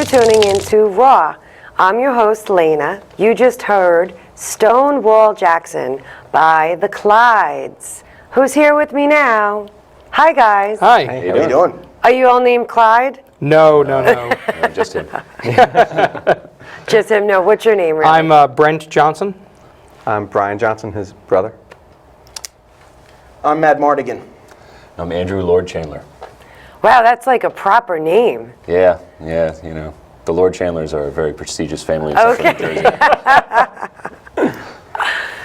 for tuning into Raw. I'm your host, Lena. You just heard Stonewall Jackson by the Clydes. Who's here with me now? Hi, guys. Hi. Hey, how you doing? Are you all named Clyde? No. No, just him. Just him? No. What's your name, really? I'm Brent Johnson. I'm Brian Johnson, his brother. I'm Matt Mardigan. I'm Andrew Lord Chandler. Wow, that's like a proper name. Yeah, you know. The Lord Chandlers are a very prestigious family in Central New Jersey.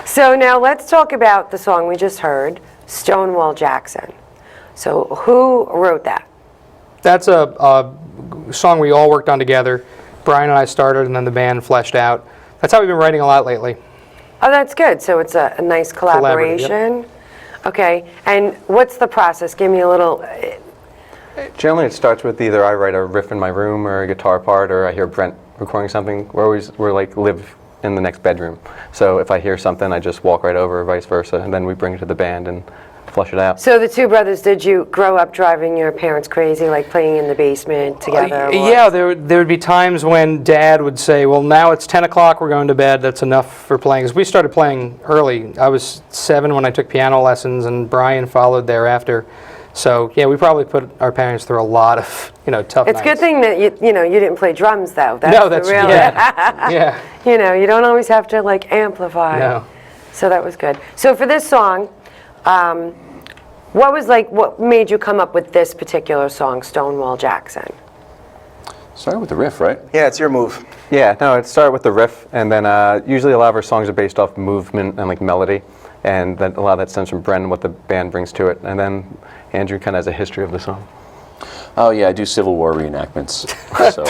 So now let's talk about the song we just heard, Stonewall Jackson. So who wrote that? That's a song we all worked on together. Brian and I started, and then the band fleshed out. That's how we've been writing a lot lately. Oh, that's good. So it's a nice collaboration. Yep. Okay, and what's the process? Give me a little... Generally, it starts with either I write a riff in my room or a guitar part, or I hear Brent recording something. We're like live in the next bedroom. So if I hear something, I just walk right over, or vice versa, and then we bring it to the band and flush it out. So the two brothers, did you grow up driving your parents crazy, like playing in the basement together? Yeah, there would be times when Dad would say, well, now it's 10 o'clock, we're going to bed, that's enough for playing. 'Cause we started playing early. I was 7 when I took piano lessons, and Brian followed thereafter. So, yeah, we probably put our parents through a lot of, tough It's a nights. good thing that you didn't play drums, though. No, that's real. yeah. You don't always have to like amplify. No. So that was good. So for this song, what made you come up with this particular song, Stonewall Jackson? Started with the riff, right? Yeah, it's your move. Yeah, no, it started with the riff, and then usually a lot of our songs are based off movement and like melody, and then a lot of that stems from Brent and what the band brings to it, and then Andrew kind of has a history of the song. Oh, yeah, I do Civil War reenactments. So,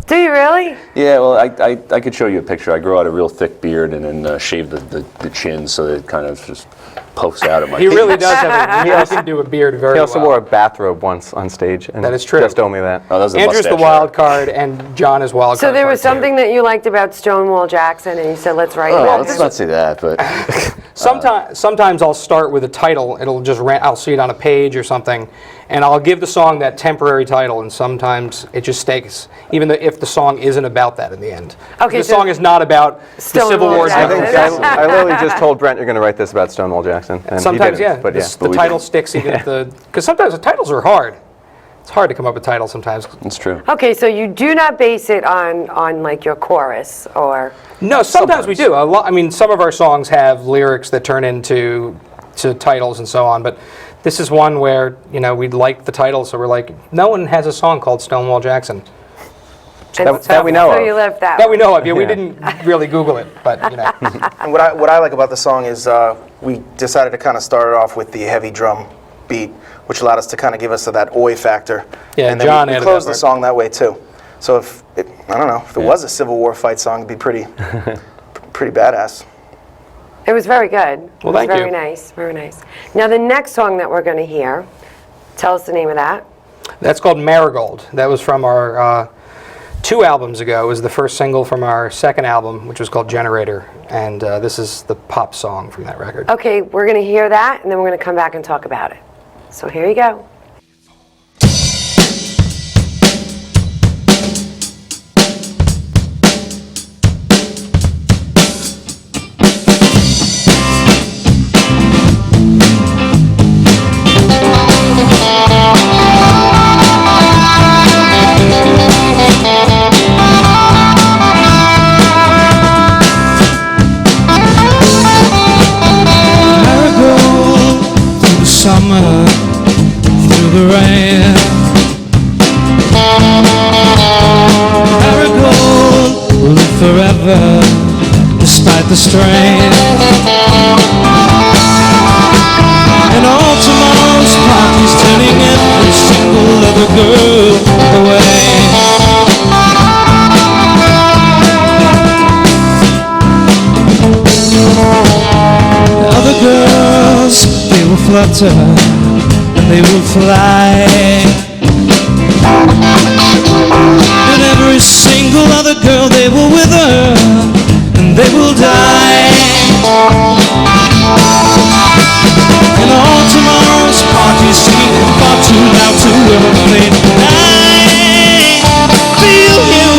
Do you really? yeah, well, I could show you a picture. I grow out a real thick beard and then shave the chin so that it kind of just pokes out of my He really does have he can do a beard very He also well. wore a bathrobe once on stage, and That is true. just only that. Oh, that was the Andrew's the mustache wild card, and John is wild card. So there was too. something that you liked about Stonewall Jackson, and you said, let's write Oh, about let's it. not say that, but Sometimes I'll start with a title. I'll see it on a page or something, and I'll give the song that temporary title. And sometimes it just stays, even if the song isn't about that in the end. Okay, the so song is not about the Stonewall Civil War. I think Jackson. I literally just told Brent you're going to write this about Stonewall Jackson, and Sometimes, he didn't, yeah. but yeah. The title sticks even if because sometimes the titles are hard. It's hard to come up with titles sometimes. it's true. Okay, so you do not base it on like your chorus or... No, sometimes we do. Some of our songs have lyrics that turn into titles and so on, but this is one where, we like the title, so we're like, no one has a song called Stonewall Jackson. That we know So of. you left that. That we know of. Yeah, we Yeah. didn't really Google it, but, And what I like about the song is we decided to kind of start it off with the heavy drum beat, which allowed us to kind of give us that oi factor. Yeah, and then John we added closed that the part. song that way too. So if it was a Civil War fight song, it'd be pretty badass. It was very good. Well, it was thank you. very nice, very nice. Now the next song that we're going to hear, tell us the name of that. that's called Marigold. That was from our 2 albums ago. It was the first single from our second album, which was called Generator, and this is the pop song from that record. Okay, we're going to hear that, and then we're going to come back and talk about it. So here you go. Summer through the rain, Marigold will live forever despite the strain. And all tomorrow's parties turning every single other girl away. The other girls, they will flutter and they will fly, but every single other girl they will wither and they will die. And all tomorrow's parties singing far too loud to ever play. I feel you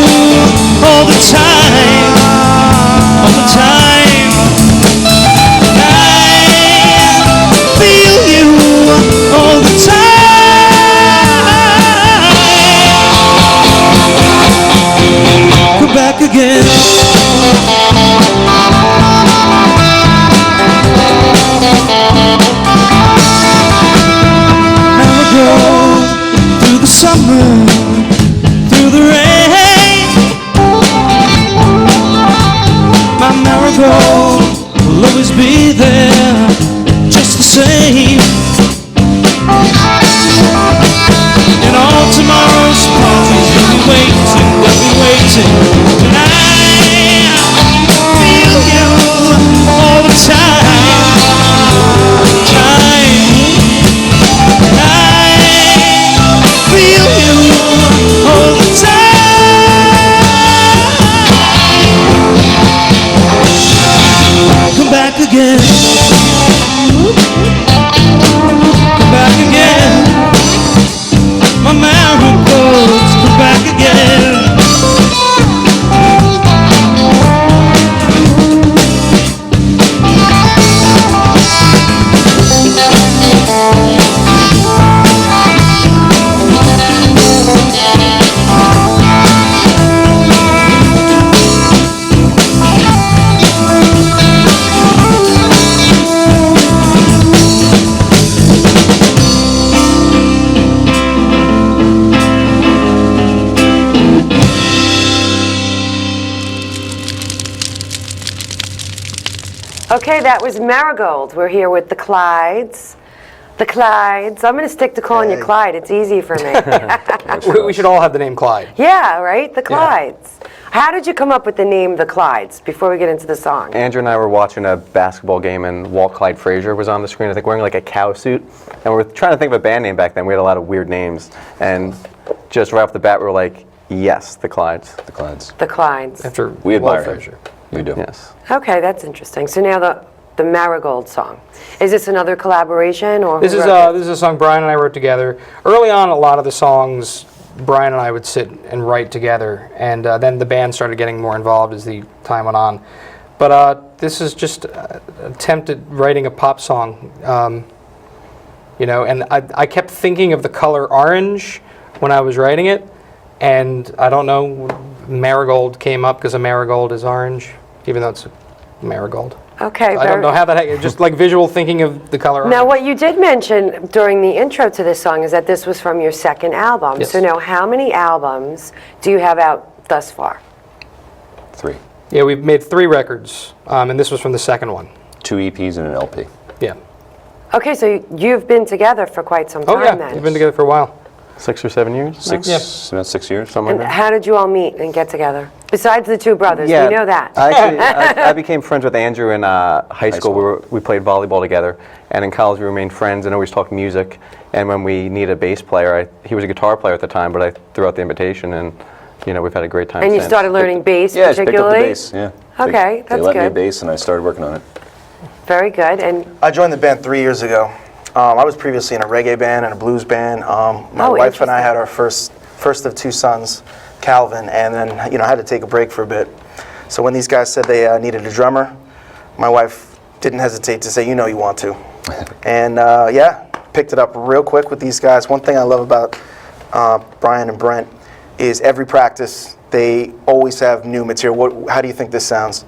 again. Come back again. My marigolds, come back again. Okay, that was Marigold. We're here with the Clydes. The Clydes. I'm going to stick to calling you Clyde. It's easy for me. We should all have the name Clyde. Yeah, right? The Clydes. How did you come up with the name The Clydes before we get into the song? Andrew and I were watching a basketball game, and Walt Clyde Frazier was on the screen, I think wearing like a cow suit. And we were trying to think of a band name back then. We had a lot of weird names. And just right off the bat, we were like, yes, the Clydes. The Clydes. The Clydes. After We Walt admire him. Frazier. We do. Yes. Okay, that's interesting. So now the Marigold song. Is this another collaboration, or This who is wrote this is a song Brian and I wrote together. Early on, a lot of the songs Brian and I would sit and write together, and then the band started getting more involved as the time went on. But this is just an attempt at writing a pop song, you know. And I kept thinking of the color orange when I was writing it, and I don't know, marigold came up because a marigold is orange, even though it's a marigold. Okay. I don't know how that, just like visual thinking of the color orange. Now, what you did mention during the intro to this song is that this was from your second album. Yes. So now, how many albums do you have out thus far? 3. Yeah, we've made 3 records, and this was from the second one. 2 EPs and an LP. Yeah. Okay, so you've been together for quite some time Oh yeah, then. we've been together for a while. 6 or 7 years? About 6 years. Something And like that. how did you all meet and get together? Besides the two brothers, we know that. I became friends with Andrew in high school. We played volleyball together, and in college we remained friends and always talked music. And when we needed a bass player, he was a guitar player at the time, but I threw out the invitation, and we've had a great time And you since. started learning bass Yeah, I just picked up the particularly? bass. Yeah. Okay, They that's let me a good. bass, and I started working on it. Very good. And I joined the band 3 years ago. I was previously in a reggae band and a blues band. My wife and I had our first of 2 sons, Calvin, and then I had to take a break for a bit. So when these guys said they needed a drummer, my wife didn't hesitate to say, you want to. And picked it up real quick with these guys. One thing I love about Brian and Brent is every practice they always have new material. How do you think this sounds?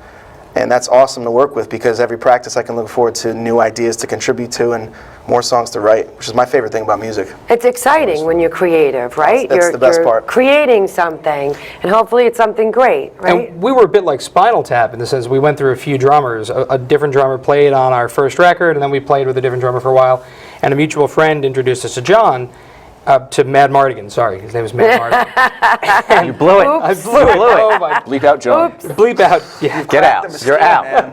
And that's awesome to work with, because every practice I can look forward to new ideas to contribute to and more songs to write, which is my favorite thing about music. it's exciting when you're creative, right? That's the best you're part. creating something, and hopefully it's something great, right? And we were a bit like Spinal Tap in the sense we went through a few drummers. A different drummer played on our first record, and then we played with a different drummer for a while. And a mutual friend introduced us to John, to Mad Mardigan. Sorry, his name is Mad Mardigan. You blew it. I blew it. Oh my! Bleep out John. Bleep out. Yeah. Get out. You're out.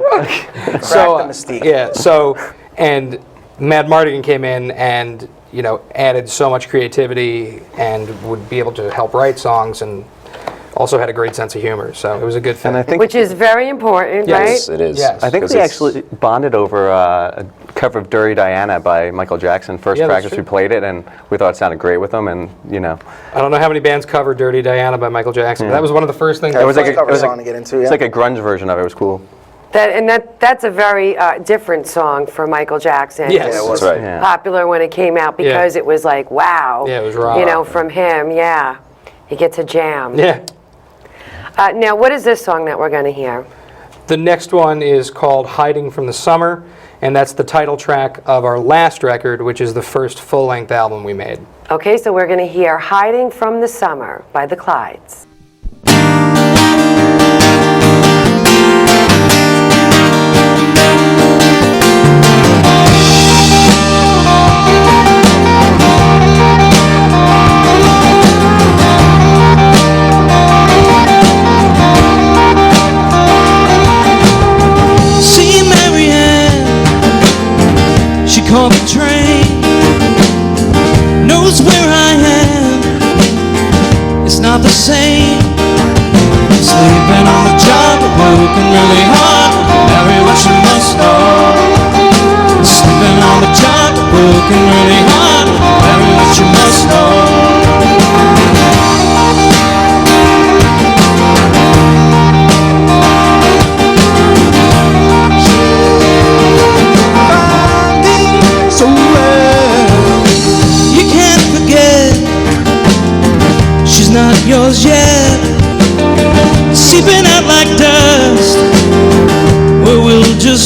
So the mystique. yeah. So and Mad Mardigan came in and added so much creativity and would be able to help write songs, and also had a great sense of humor. So it was a good fit. And I think Which is very important, Yes. right? It is. Yes. I think 'Cause we it's- actually bonded over a cover of Dirty Diana by Michael Jackson. First Yeah, that's practice true. we played it, and we thought it sounded great with him, and I don't know how many bands cover "Dirty Diana" by Michael Jackson. But that was one of the first things. it was like First a, cover it was song like, to get into, it's yeah. like a grunge version of it. It was cool. That's a very different song for Michael Jackson. Yes. It That's was right. Yeah. popular when it came out because it was like, wow. Yeah, it was raw. From him, yeah. He gets a jam. Yeah. Now, what is this song that we're going to hear? The next one is called "Hiding from the Summer," and that's the title track of our last record, which is the first full-length album we made. Okay, so we're going to hear Hiding from the Summer by the Clydes. See Marianne, she caught the train, knows where I am. It's not the same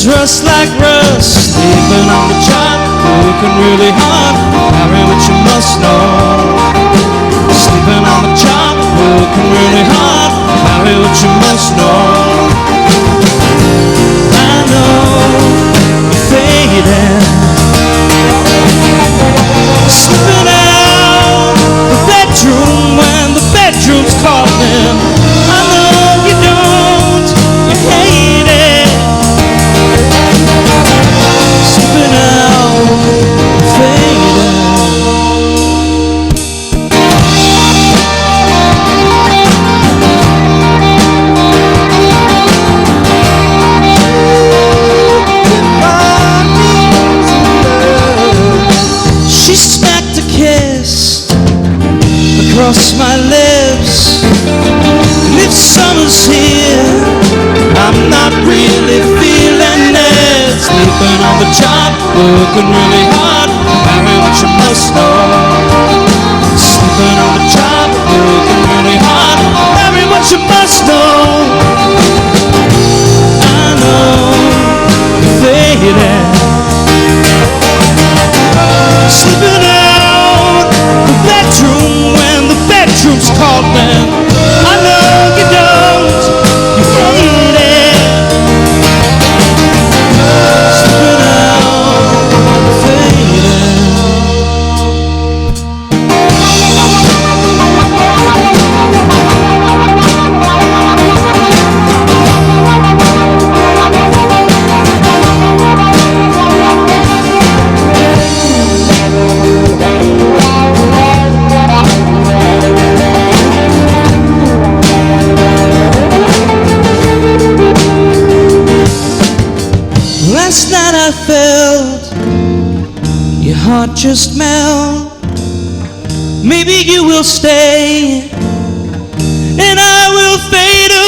rust like rust. Sleeping on the job, working really hard, marry what you must know. Sleeping on the job, working really hard, marry what you must know. I know you're fading, slipping out the bedroom when the bedroom's calling. I know you don't, you hate it. Slipping out, fading. She smacked a kiss across my lips. And if summer's here, I'm not really feeling it. Sleeping on the job, working really hard, marry what you must know. Sleeping on the job, working really hard, marry what you must know. I know you're fading, slipping out the bedroom when the bedroom's calling. I know you don't, you hate it. Slipping out, fading. Last night I felt your heart just melt. Maybe you will stay and I will fade away.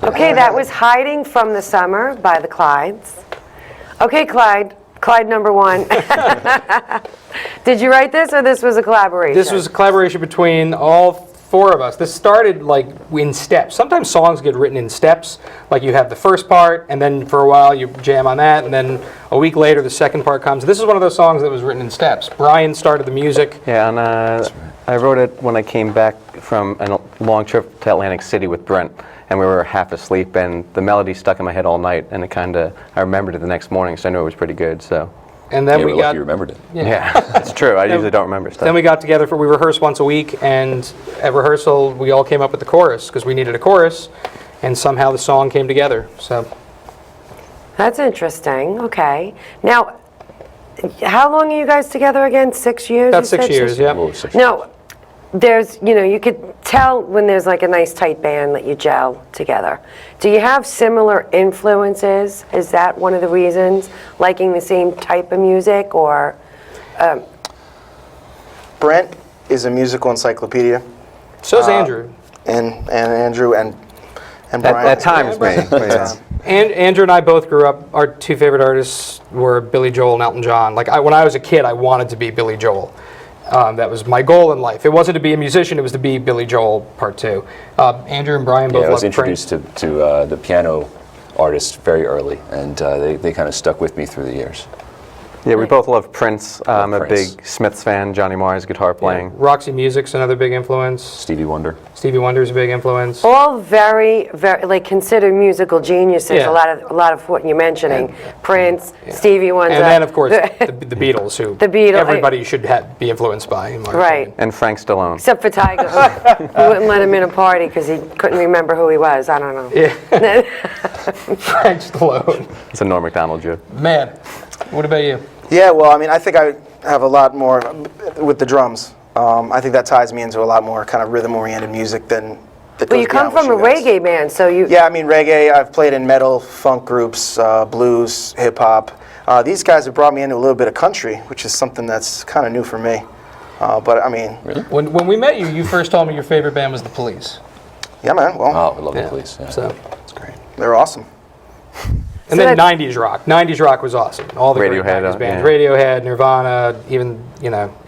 Okay, that was Hiding from the Summer by the Clydes. Okay, Clyde number one. Did you write this or this was a collaboration? This was a collaboration between all four of us. This started like in steps. Sometimes songs get written in steps, like you have the first part and then for a while you jam on that and then a week later the second part comes. This is one of those songs that was written in steps. Brian started the music. Yeah, and I wrote it when I came back from a long trip to Atlantic City with Brent, and we were half asleep, and the melody stuck in my head all night, and I remembered it the next morning, so I knew it was pretty good. So. And then You we were got. lucky you remembered it. Yeah, that's true. I usually don't remember stuff. Then we got together we rehearsed once a week, and at rehearsal we all came up with the chorus because we needed a chorus, and somehow the song came together. So. That's interesting. Okay. Now, how long are you guys together again? 6 years? About you 6 said? years, yeah. Whoa, 6 years. No, there's, you could tell when there's like a nice tight band that you gel together. Do you have similar influences? Is that one of the reasons? Liking the same type of music or? Brent is a musical encyclopedia, So's Andrew. and Andrew and Brian. At times, me. Yeah. And Andrew and I both grew up, our two favorite artists were Billy Joel and Elton John. Like when I was a kid, I wanted to be Billy Joel. That was my goal in life. It wasn't to be a musician, it was to be Billy Joel Part 2. Andrew and Brian both Yeah, I was loved Prince. introduced to the piano artists very early, and they kind of stuck with me through the years. Yeah, we both love Prince. I'm a Prince. big Smiths fan. Johnny Marr's guitar playing. Roxy Music's another big influence. Stevie Wonder. Stevie Wonder's a big influence. All very, very, like, considered musical geniuses. Yeah. A lot of what you're mentioning. Prince, Stevie Wonder. And then, of course, the Beatles, who The Beatles, everybody should be influenced by, in my Right. opinion. And Frank Stallone. Except for Tiger. We wouldn't let him in a party because he couldn't remember who he was. I don't know. Yeah. Frank Stallone. It's a Norm Macdonald joke. Man, what about you? Yeah, well, I mean, I think I have a lot more with the drums. I think that ties me into a lot more kind of rhythm-oriented music than that But goes you come beyond from a what you guys. reggae band, so you... Yeah, I mean, reggae, I've played in metal, funk groups, blues, hip-hop. These guys have brought me into a little bit of country, which is something that's kind of new for me. But, I mean... Really? When we met you, you first told me your favorite band was The Police. Yeah, man, well, Oh, I love the Police. Yeah. So, That's great. they're awesome. and then 90s rock. 90s rock was awesome. All the Radiohead, great 90s bands. yeah. Radiohead, Nirvana, even,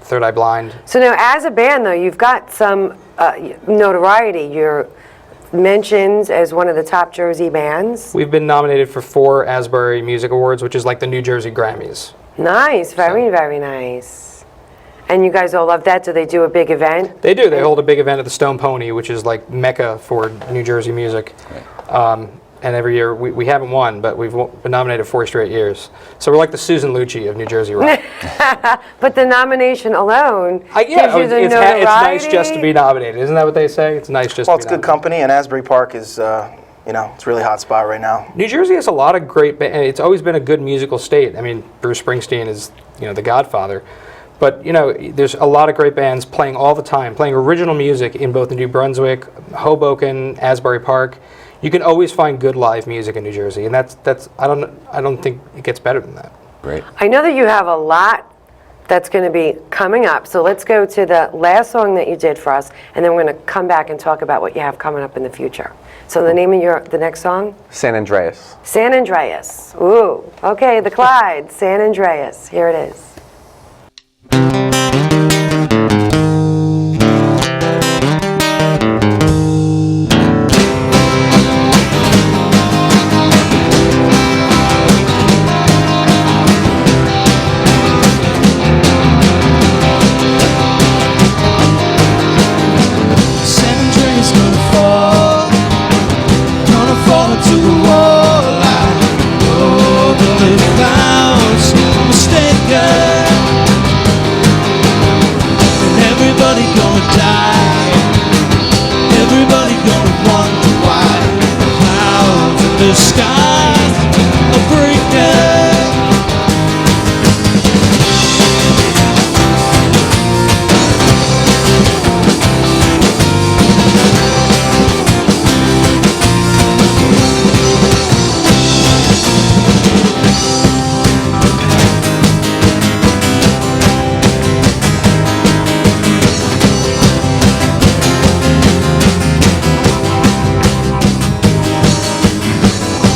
Third Eye Blind. So now, as a band, though, you've got some notoriety. You're mentioned as one of the top Jersey bands. We've been nominated for 4 Asbury Music Awards, which is like the New Jersey Grammys. Nice, very, very nice. And you guys all love that. Do they do a big event? They do. They hold a big event at the Stone Pony, which is like Mecca for New Jersey music. And every year, we haven't won, but we've been nominated 4 straight years. So we're like the Susan Lucci of New Jersey rock. But the nomination alone Yeah, gives you the it's notoriety. nice just to be nominated. Isn't that what they say? It's nice just Well, to it's be good nominated. company, and Asbury Park is, it's a really hot spot right now. New Jersey has a lot of great bands. It's always been a good musical state. I mean, Bruce Springsteen is, the godfather. But, there's a lot of great bands playing all the time, playing original music in both New Brunswick, Hoboken, Asbury Park. You can always find good live music in New Jersey, and that's I don't think it gets better than that. Great. I know that you have a lot that's going to be coming up. So let's go to the last song that you did for us, and then we're going to come back and talk about what you have coming up in the future. So the name of the next song? San Andreas. San Andreas. Ooh. Okay, the Clydes, San Andreas. Here it is. San Andreas gonna fall into the wall like over the clouds, mistaken, and everybody gonna die, everybody gonna wonder why the clouds in the sky are breaking.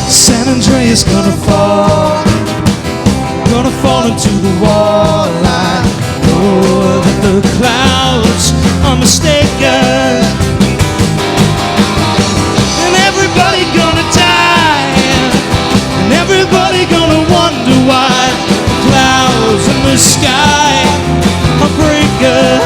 San Andreas gonna fall into the wall line. Oh, that the clouds are mistaken, and everybody gonna die, and everybody gonna wonder why the clouds in the sky are breaking.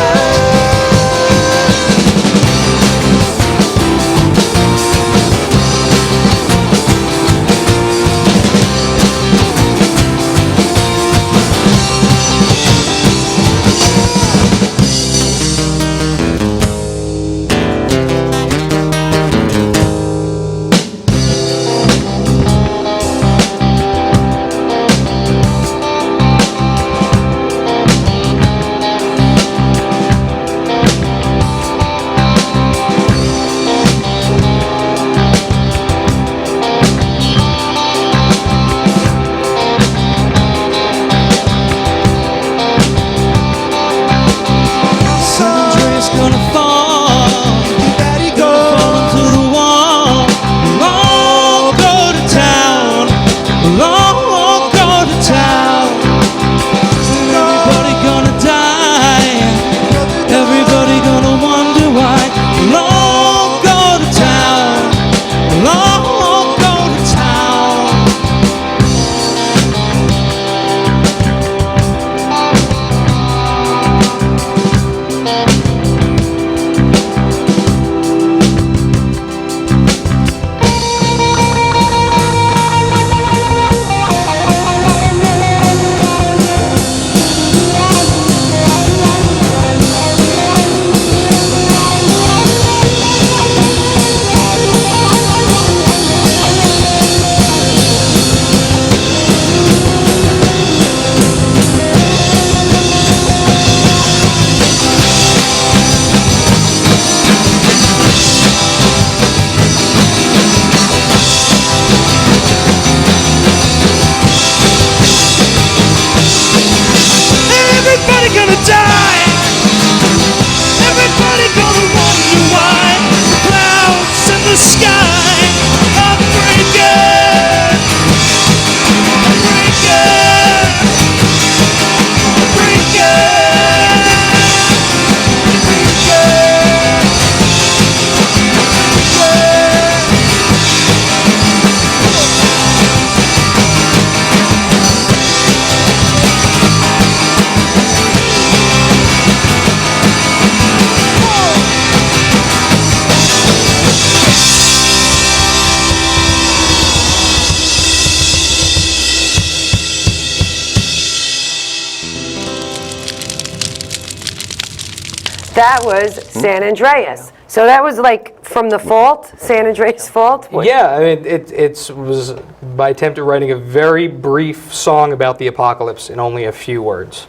That was San Andreas. So that was like from the fault, San Andreas fault? Yeah, I mean, it was my attempt at writing a very brief song about the apocalypse in only a few words.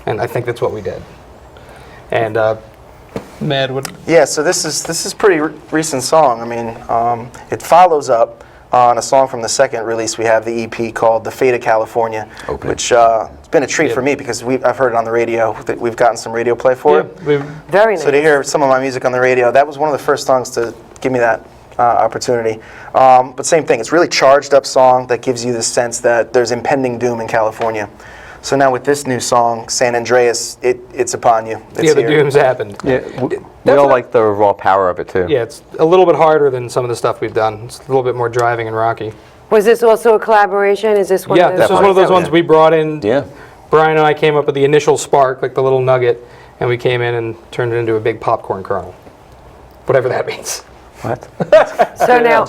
And I think that's what we did. And Mad would... Yeah, so this is pretty recent song. I mean, it follows up on a song from the second release. We have the EP called The Fate of California, which it's been a treat for me because I've heard it on the radio. We've gotten some radio play for it. Very nice. So to hear some of my music on the radio, that was one of the first songs to give me that opportunity. But same thing, it's really charged up song that gives you the sense that there's impending doom in California. So now with this new song, San Andreas, it's upon you. It's Yeah, the here. doom's happened. Yeah, we all like the raw power of it too. Yeah, it's a little bit harder than some of the stuff we've done. It's a little bit more driving and rocky. Was this also a collaboration? Is this one Yeah, of this those was one of those songs ones we brought in. Yeah. Brian and I came up with the initial spark, like the little nugget, and we came in and turned it into a big popcorn kernel. Whatever that means. What? So now,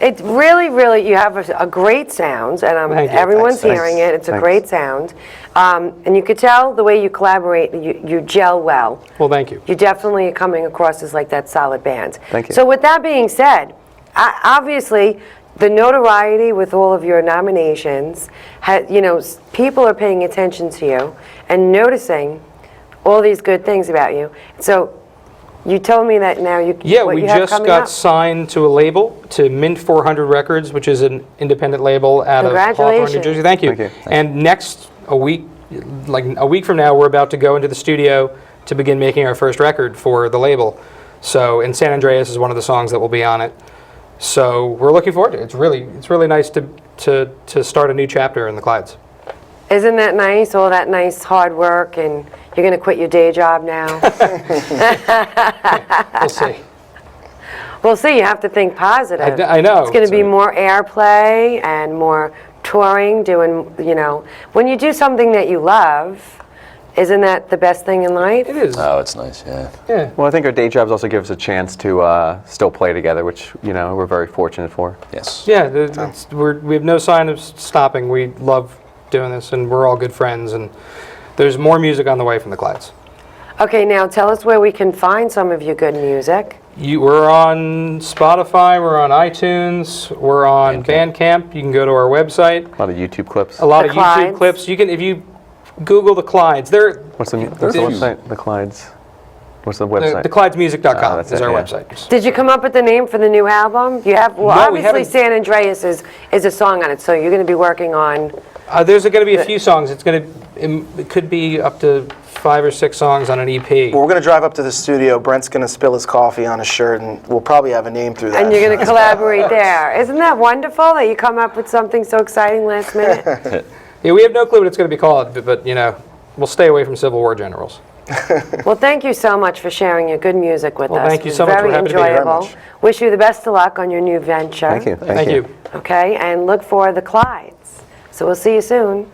it's really, you have a great sound, and Thank you. everyone's Thanks. hearing it. It's a Thanks. great sound. And you could tell the way you collaborate, you gel well. Well, thank you. You definitely are coming across as like that solid band. Thank you. So with that being said, obviously, the notoriety with all of your nominations, people are paying attention to you and noticing all these good things about you. So you told me that now Yeah, what we you have just coming got up. signed to a label, to Mint 400 Records, which is an independent label out of Hawthorne, New Congratulations. Jersey. Thank you. Thank you. And next, a week from now, we're about to go into the studio to begin making our first record for the label. So, and San Andreas is one of the songs that will be on it. So we're looking forward to it. It's really nice to start a new chapter in the Clydes. Isn't that nice, all that nice hard work, and you're going to quit your day job now? We'll see. We'll see, you have to think positive. I know. It's going to be more airplay and more touring, doing, when you do something that you love, isn't that the best thing in life? It is. Oh, it's nice, yeah. Yeah. Well, I think our day jobs also give us a chance to still play together, which we're very fortunate for. Yes. Yeah, we have no sign of stopping. We love doing this, and we're all good friends, and there's more music on the way from the Clydes. Okay, now tell us where we can find some of your good music. We're on Spotify, we're on iTunes, we're on Bandcamp. You can go to our website. A lot of YouTube clips. A lot The of YouTube Clydes. clips. You can, if you Google the Clydes, What's the website? The Clydes. What's the website? theclydesmusic.com that's is it, our yeah. website. Did you come up with the name for the new album? You have, well, No, we obviously haven't. San Andreas is a song on it, so you're going to be working on. There's going to be a few songs. It could be up to 5 or 6 songs on an EP. Well, we're going to drive up to the studio. Brent's going to spill his coffee on his shirt, and we'll probably have a name through that. And you're going to collaborate there. Isn't that wonderful that you come up with something so exciting last minute? Yeah, we have no clue what it's going to be called, but we'll stay away from Civil War generals. Well, thank you so much for sharing your good music with Well, us. thank you It was so much. very We're happy to be here. enjoyable. Very much. Wish you the best of luck on your new venture. Thank you. Thank you. Okay, and look for the Clydes. So we'll see you soon.